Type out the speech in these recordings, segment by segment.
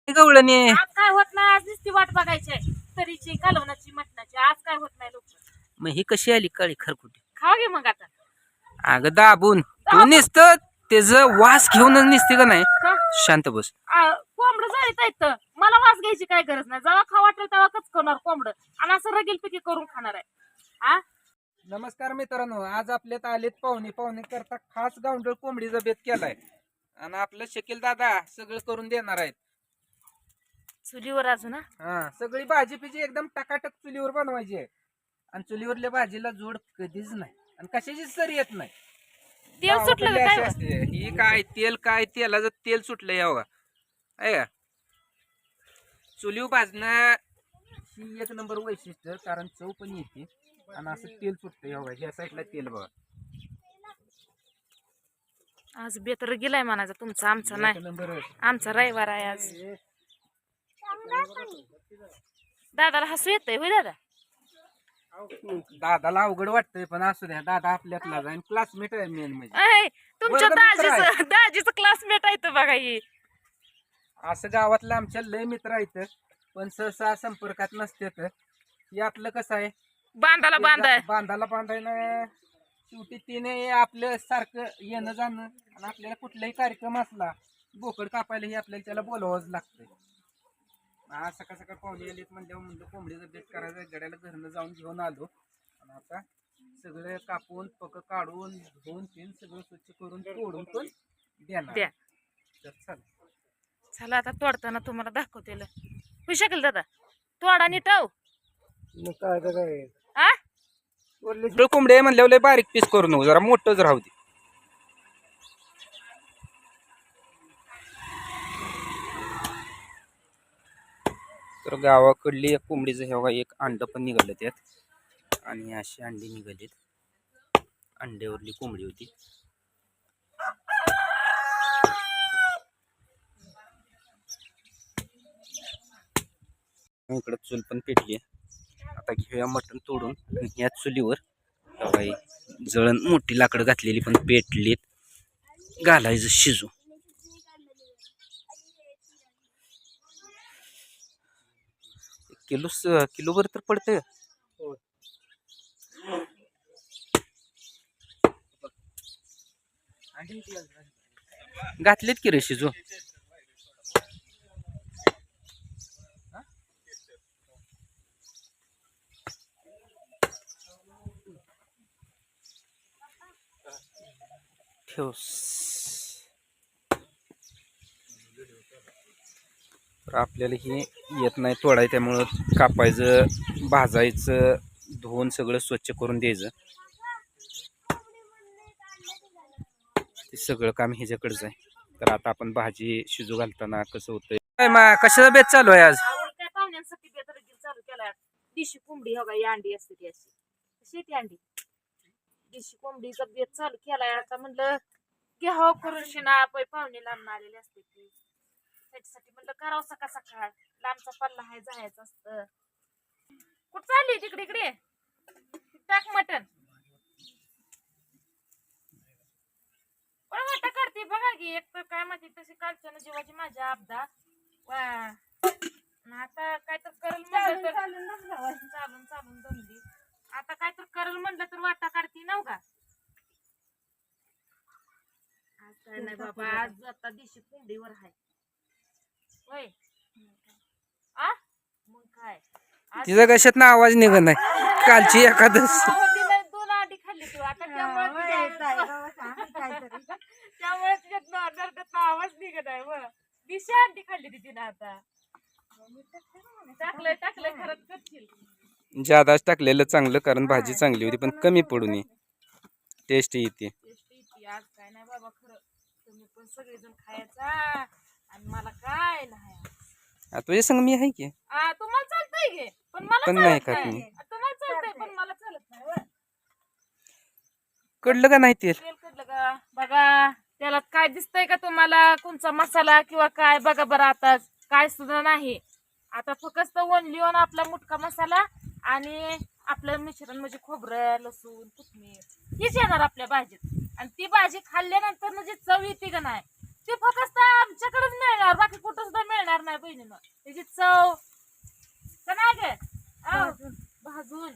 गवळणी आज काय होत नाही. आज नुसती वाट बघायची तरीची कालवणाची मटणाची. आज काय होत नाही लवकर. मग ही कशी आली काळी खरकुटी? खावा घे मग आता. अगं दाबून तू निसत त्याच वास घेऊनच निसते का नाही? शांत बस. कोंबड जाळीत येतं. मला वास घ्यायची काय गरज नाही. जेव्हा खावा वाटेल तेव्हा कचकवणार कोंबड आणि असं रगील पिकी करून खाणार आहे. हा नमस्कार मित्रांनो, आज आपल्यात आलेत पाहुणे करता खास गावंढळ कोंबडीचा बेत केलाय आणि आपलं शकील दादा सगळं करून देणार आहेत. चुलीवर अजून हा सगळी भाजी पिजी एकदम टकाटक चुलीवर बनवायची आहे आणि चुलीवरल्या भाजीला जोड कधीच नाही आणि कशाची सर येत नाही. तेल सुटलं का काय? ही काय तेलाचं तेल सुटलं यावं आहे का? चुलीवर भाजणं ही एक नंबर वैशिष्ट्य, कारण चव पण येते आणि असं तेल सुटतं यावं. ह्या साईडला तेल बघा. आज बेतर गेलाय म्हणायचा तुमचा, आमचा नाही. नंबर आमचा रविवार आहे आज. दादाला हसू येतंय होय दादा? दादाला अवघड वाटतंय पण असू द्या, दादा आपल्यातला जाईन क्लासमेट आहे मेन म्हणजे. अय, तुमच्या वर्ग मित्र आहे. दाजीचं क्लासमेट आहे तर बघा ही. असं गावातलं आमच्या लय मित्र आहेत पण सहसा संपर्कात नसते. तर हे आपलं कसं आहे, बांधाला बांधाय बांधाला बांधायला शेवटी तिने आपलं सारखं येणं जाणं आणि आपल्याला कुठलाही कार्यक्रम असला बोकड कापायला हे आपल्याला त्याला बोलवावंच लागतंय. आज सकाळ सकाळ पाहुणे आलेत म्हणल्यावर म्हणलं कोंबडीचं बेत करायचं. गड्याला घरनं जाऊन घेऊन आलो आणि आता सगळं कापून पक काढून धुवून तीन सगळं स्वच्छ करून तोडून पण देणार. द्या. तर चल चला आता तोडताना तुम्हाला दाखवते. होऊ शकेल दादा? तोडा नीट हो. आ? कोंबडे म्हणल्यावर लय बारीक पीस करू नको, जरा मोठंच राहू दे. तर गावाकडली एक कोंबडीचं हे बघा, एक अंड पण निघालं त्यात आणि अशी अंडी निघालीत. अंड्यावरली कोंबडी होती. इकडं चूल पण पेटली आहे. आता घेऊया मटण तोडून आणि ह्या चुलीवर काही जळण मोठी लाकडं घातलेली पण पेटलीत, घालायचं शिजू. किलोभर तर पडतंय. घातलेत की रे शिजू. ठेव. तर आपल्याला हे येत नाही तोडाय, त्यामुळं कापायचं, भाजायचं, धुवून सगळं स्वच्छ करून द्यायचं. ते सगळं काम ह्याच्याकडेच आहे. तर आता आपण भाजी शिजू घालताना कसं होतंय, कशाचा बेत चालू आहे आज? त्या पाहुण्यांसाठी बेत रगील चालू केलाय. देशी कोंबडी हो ही अंडी असते ती अशी. कशी ती अंडी? देशी कोंबडीचा बेत चालू केलाय. आता म्हणलं की हो करून शिना पाहुणे लांब आलेले असते ती, त्याच्यासाठी म्हणलं करावं सकाळ सकाळ. लांबचा पल्ला हाय, जायचं असतं. कुठं चालली? तिकडे इकडे टाक मटण. वाटा करते बघा की. एक तर काय म्हणते तशी कालच्या जीवाची माझ्या अपदा. आता काय तर करल म्हणलं तर चालून चालून दमली. आता काय तर करल म्हणलं तर वाटा काढती नव का? आज काय नाही बाबा, आज आता देशी कोंबडीवर आहे होय. आ मग काय तिचा कशात ना आवाज निघत नाही. कालची एखादच दोन अंडी खाल्ली तू आता, त्यामुळे तिच्यात आवाज निघत आहे. दिशी अंडी खाल्ली ती तिने आता. टाकलंय खरंच करशील. जादाच टाकलेलं चांगलं, कारण भाजी चांगली होती पण कमी पडू नये, टेस्ट येते. आज काय नाही बाबा, खरं तुम्ही पण सगळेजण खायचा आणि मला काय नाही. तुझ्या संग मी आहे की. तुम्हाला चालतंय घे पण मला पण नाही खात मी. तुम्हाला चालतंय पण मला चालत नाही. कडलं का नाही तेल? तेल कडलं का बघा. त्याला काय दिसतंय का तुम्हाला? कोणचा मसाला किंवा काय बघा बरं. आता काय सुद्धा नाही. आता फक्त ओनली ओन आपला मुटका मसाला आणि आपलं मिश्रण म्हणजे खोबरं, लसूण, कोथिंबीर हीच येणार आपल्या भाजीत. आणि ती भाजी खाल्ल्यानंतर म्हणजे चव येते का नाही ते फक्त आमच्याकडेच मिळणार, बाकी कुठं सुद्धा मिळणार नाही बहिणीनं. त्याची चव का नाही ग? भाजून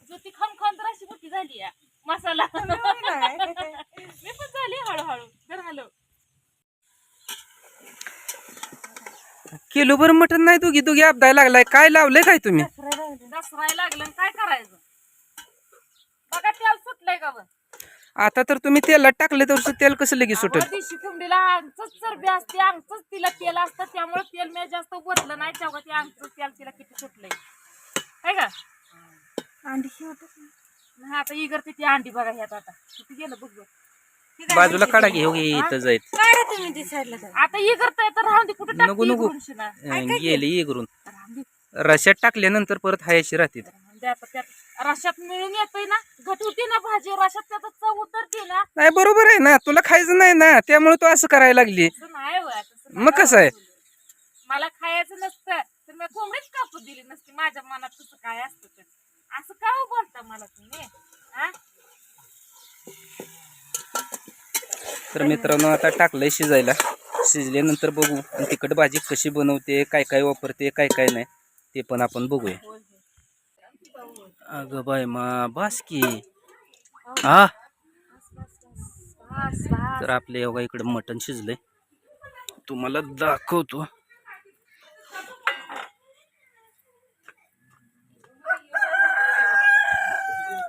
जो ती खमखम तर अशी मोठी झाली या मसाला. मी पण झाली हळूहळू जर हलव. किलोभर मटण नाही दोघी दोघी अपदाय लागलाय. काय लावलंय काय तुम्ही? दसरायला लागलं आणि काय करायचं? बघा तेल सुटलंय का बघ. आता तर तुम्ही तेलात टाकले तर तेल कसं लगेच सुटेल? देशी कोंबडीला अंगच चरबी असते, अंगच तिला तेल असतं, त्यामुळे तेल मी जास्त वरलं नाही तेव्हा ते अंगच तेल तिला किती सुटलंय है का? अंडी हा आता इगर ती अंडी बघा ह्यात आता किती गेलं बघ. बाजूला काढा घेऊ इथं जाईल. काय तुम्ही ती साईडला आता इगर तर राहून दे कुठे नको नको गेली इगरून. रश्यात टाकल्यानंतर परत हायशी राहते. रशात मिळून येतोय ना, घट होती ना भाजी रशात, त्याचा चव उतरते ना. नाही बरोबर आहे ना, तुला खायचं नाही ना त्यामुळे तू असं करायला लागली. नाही मग कसं आहे? मला खायचं नसतं तर मी कोंबडीच कापून दिली नसती. माझ्या मनात तसं काय असतं तर असं का बोलता मला तुम्ही? तर मित्रांनो आता टाकलंय शिजायला. शिजल्यानंतर बघू आणि तिखट भाजी कशी बनवते, काय काय वापरते, काय काय नाही ते पण आपण बघूया. अगं बाय मा बास की हा. तर आपल्या योगा इकडे मटण शिजलंय, तुम्हाला दाखवतो.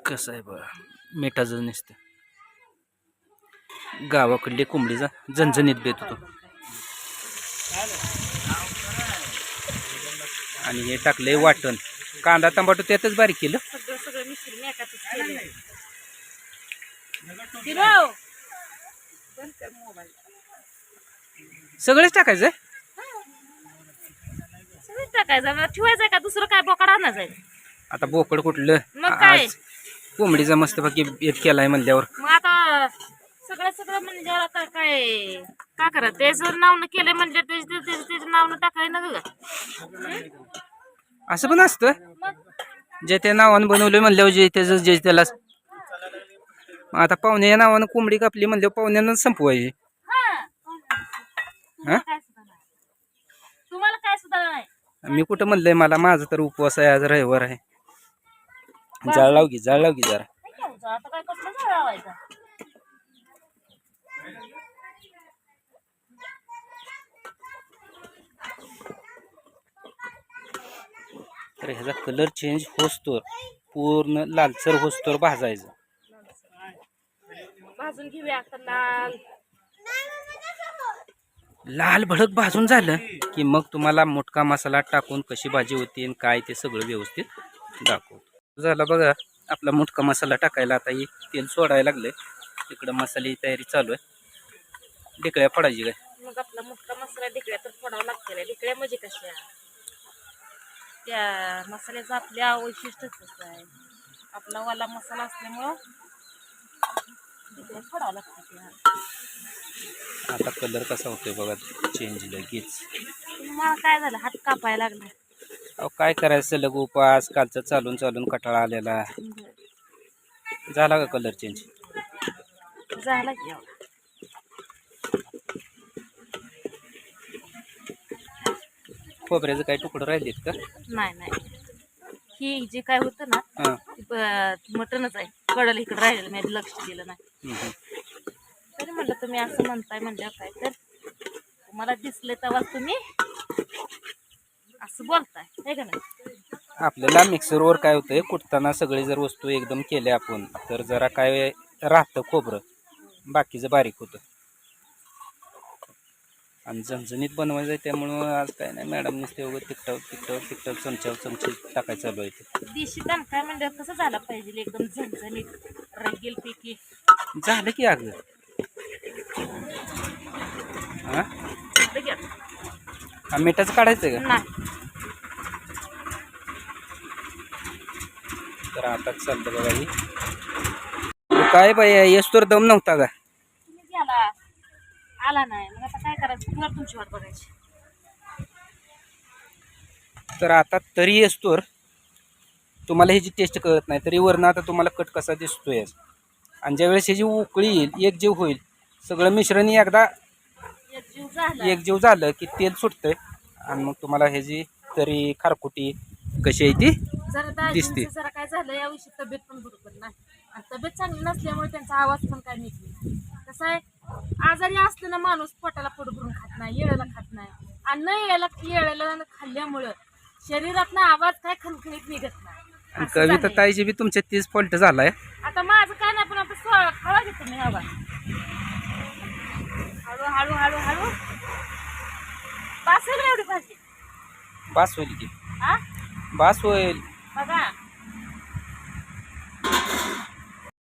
कसं आहे बघा, मिठाचं नुसतं. गावाकडले कोंबडीचा झणझणीत बेत होतो. आणि हे टाकलंय वाटण, कांदा टमाटो त्यातच बारीक केलं. सगळं मिसळून एकातच केलंय. सगळंच टाकायचं. सगळं टाकायचं, ठेवायचं का दुसरं काय बोकाड आणायचं? आता बोकड कुठलं, मग काय आज कोंबडीचा मस्तपैकी बेत केलाय म्हणल्यावर मग आता सगळं म्हणजे आता काय का करा, त्याचं नाव न केलंय म्हणजे त्याचं नाव न टाकाय ना ग. असं पण असतं. जे त्या नावानं बनवलं म्हणल्यावर जे त्याचं जे त्याला. आता पाहुण्या नावानं कोंबडी कापली म्हणल्यावर पाहुण्यानं संपवायची. तुम्हाला काय सुद्धा नाही. मी कुठं म्हणलंय, मला माझा तर उपवास आहे, आज रविवार आहे. जाळ लाव की जरा. आता काय कसलं लावायचं? तर ह्याचा कलर चेंज होस्तोर, पूर्ण लालसर होस्तोर भाजायचं. भाजून घेऊया आता लाल भडक भाजून झालं की मग तुम्हाला मोठा मसाला टाकून कशी भाजी होती आणि काय ते सगळं व्यवस्थित दाखवतो. झालं बघा आपला मोठा मसाला टाकायला. आता हे तेल सोडायला लागले, इकडं मसाल्याची तयारी चालू आहे. ढेकळ्या फोडायची काय? मग आपला मोठा मसाला ढेकळ्या तर फोडावा लागते. ढेकळ्या म्हणजे कशा, त्या मसाल्याचं आपल्या वैशिष्ट्यच कसं आहे, आपला वाला मसाला असल्यामुळं ढेकळ्या फोडावं लागते. आता कलर कसा होतोय बघा चेंज लगेच. मला काय झालं, हात कापायला लागला. अहो काय करायचं, सलग उपास कालचा चालून कटाळा आलेला. झाला का कलर चेंज? झाला की खोबऱ्याचं काही तुकडं राहिलेत का? नाही, ही जे काय होतं ना मटणच आहे, कडल इकडे राहिलेलं मी लक्ष दिलं नाही. तरी म्हणलं तुम्ही असं म्हणताय म्हणल्यावर काय तर तुम्हाला दिसले तेव्हा तुम्ही असं बोलताय हे का नाही. आपल्याला मिक्सरवर काय होतंय, कुटताना सगळे जर वस्तू एकदम केल्या आपण तर जरा काय राहतं खोबरं, बाकीचं बारीक होतं. आणि झणझणीत बनवायचं आहे त्यामुळं आज काय नाही, मॅडम नुसते वगैरे तिखट चमचे टाकायचं चालू आहे. देशी दण काय म्हणजे कसं झालं पाहिजे, एकदम झणझणीत रगेल पैकी झालं की अगं. हा मिठाचं काढायचं का? नाही. तर आता चालतं बघा. ही काय बाई येस तर दम नव्हता का? तुम्ही गेला आला नाही, मग आता काय करायचं, पुन्हा तुमची वाट बघायची. तर आता तरी येसतोर तुम्हाला ह्याची टेस्ट कळत नाही, तरी वरनं आता तुम्हाला कट कसा दिसतोय. आणि ज्यावेळेस ह्याची उकळी येईल, एक जीव होईल, सगळं मिश्रण एकदा एक जीव झाला. एक जीव झालं की तेल सुटतंय आणि मग तुम्हाला ह्याची तरी खारकुटी कशी आहे ती जरा दिसते. दाजींचं जरा काय झालं याविषयी तब्येत पण बरोबर नाही आणि तब्येत चांगली नसल्यामुळे त्यांचा आवाज पण काय नीट नाही. कसं आहे आजारी असलं ना माणूस पोटाला पोट भरून खात नाही, येळेला खात नाही आणि न येळेला खाल्ल्यामुळं शरीरातला आवाज काय खणखणीत निघत नाही. आणि असं कविता झालंय. ताईची बी तुमच्या 30 फॉल्ट झालाय. आता माझं काय नाही पण आता खावा घेतो मी हवा हळू हळू हळू हळू पासेल एवढी भाजी बास होईल की हा बास होईल. बघा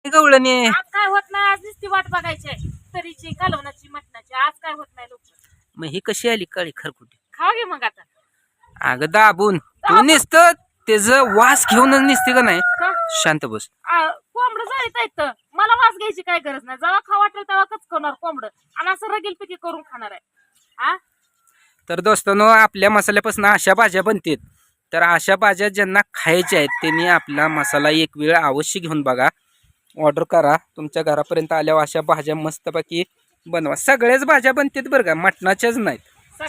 गवळणी आज काय होत नाही. आज नुसती वाट बघायची आहे. तरीची कालवणाची मटणाची आज काय होत नाही लोक मग ही कशी आली काळी खरकुटी? खावा घे मग आता अगं दाबून तू निसत त्याच वास घेऊनच निसते का नाही. का शांत बस. कोंबड जाळीत आहेत मला वास घ्यायची काय गरज नाही. जेव्हा खावा वाटेल तेव्हा कचकवणार कोंबड आणि असं रगीलपैकी करून खाणार आहे. हा तर दोस्तांनो आपल्या मसाल्यापासून अशा भाज्या बनतात. तर अशा भाज्या ज्यांना खायच्या आहेत त्यांनी आपला मसाला एक वेळ अवश्य घेऊन बघा. ऑर्डर करा. तुमच्या घरापर्यंत आल्यावर अशा भाज्या मस्तपैकी बनवा. सगळ्याच भाज्या बनतात बरं का, मटणाच्याच नाहीत.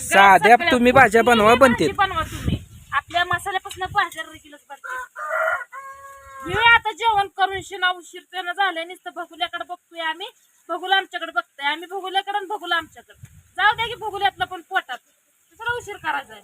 साध्या तुम्ही भाज्या बनवा बनतात. बनवा तुम्ही आपल्या मसाल्यापासून भाज्या रगीलच बनते. हे आता जेवण करून शिना उशीर त्यानं झालंय. नुसतं भगुल्याकडे बघतोय आम्ही, भगुला आमच्याकडे बघतोय आम्ही, भगुल्याकडे भगुला आमच्याकडे. जाऊ द्या की भगुल्यातलं पण पोटात दुसरा उशीर करायचा आहे.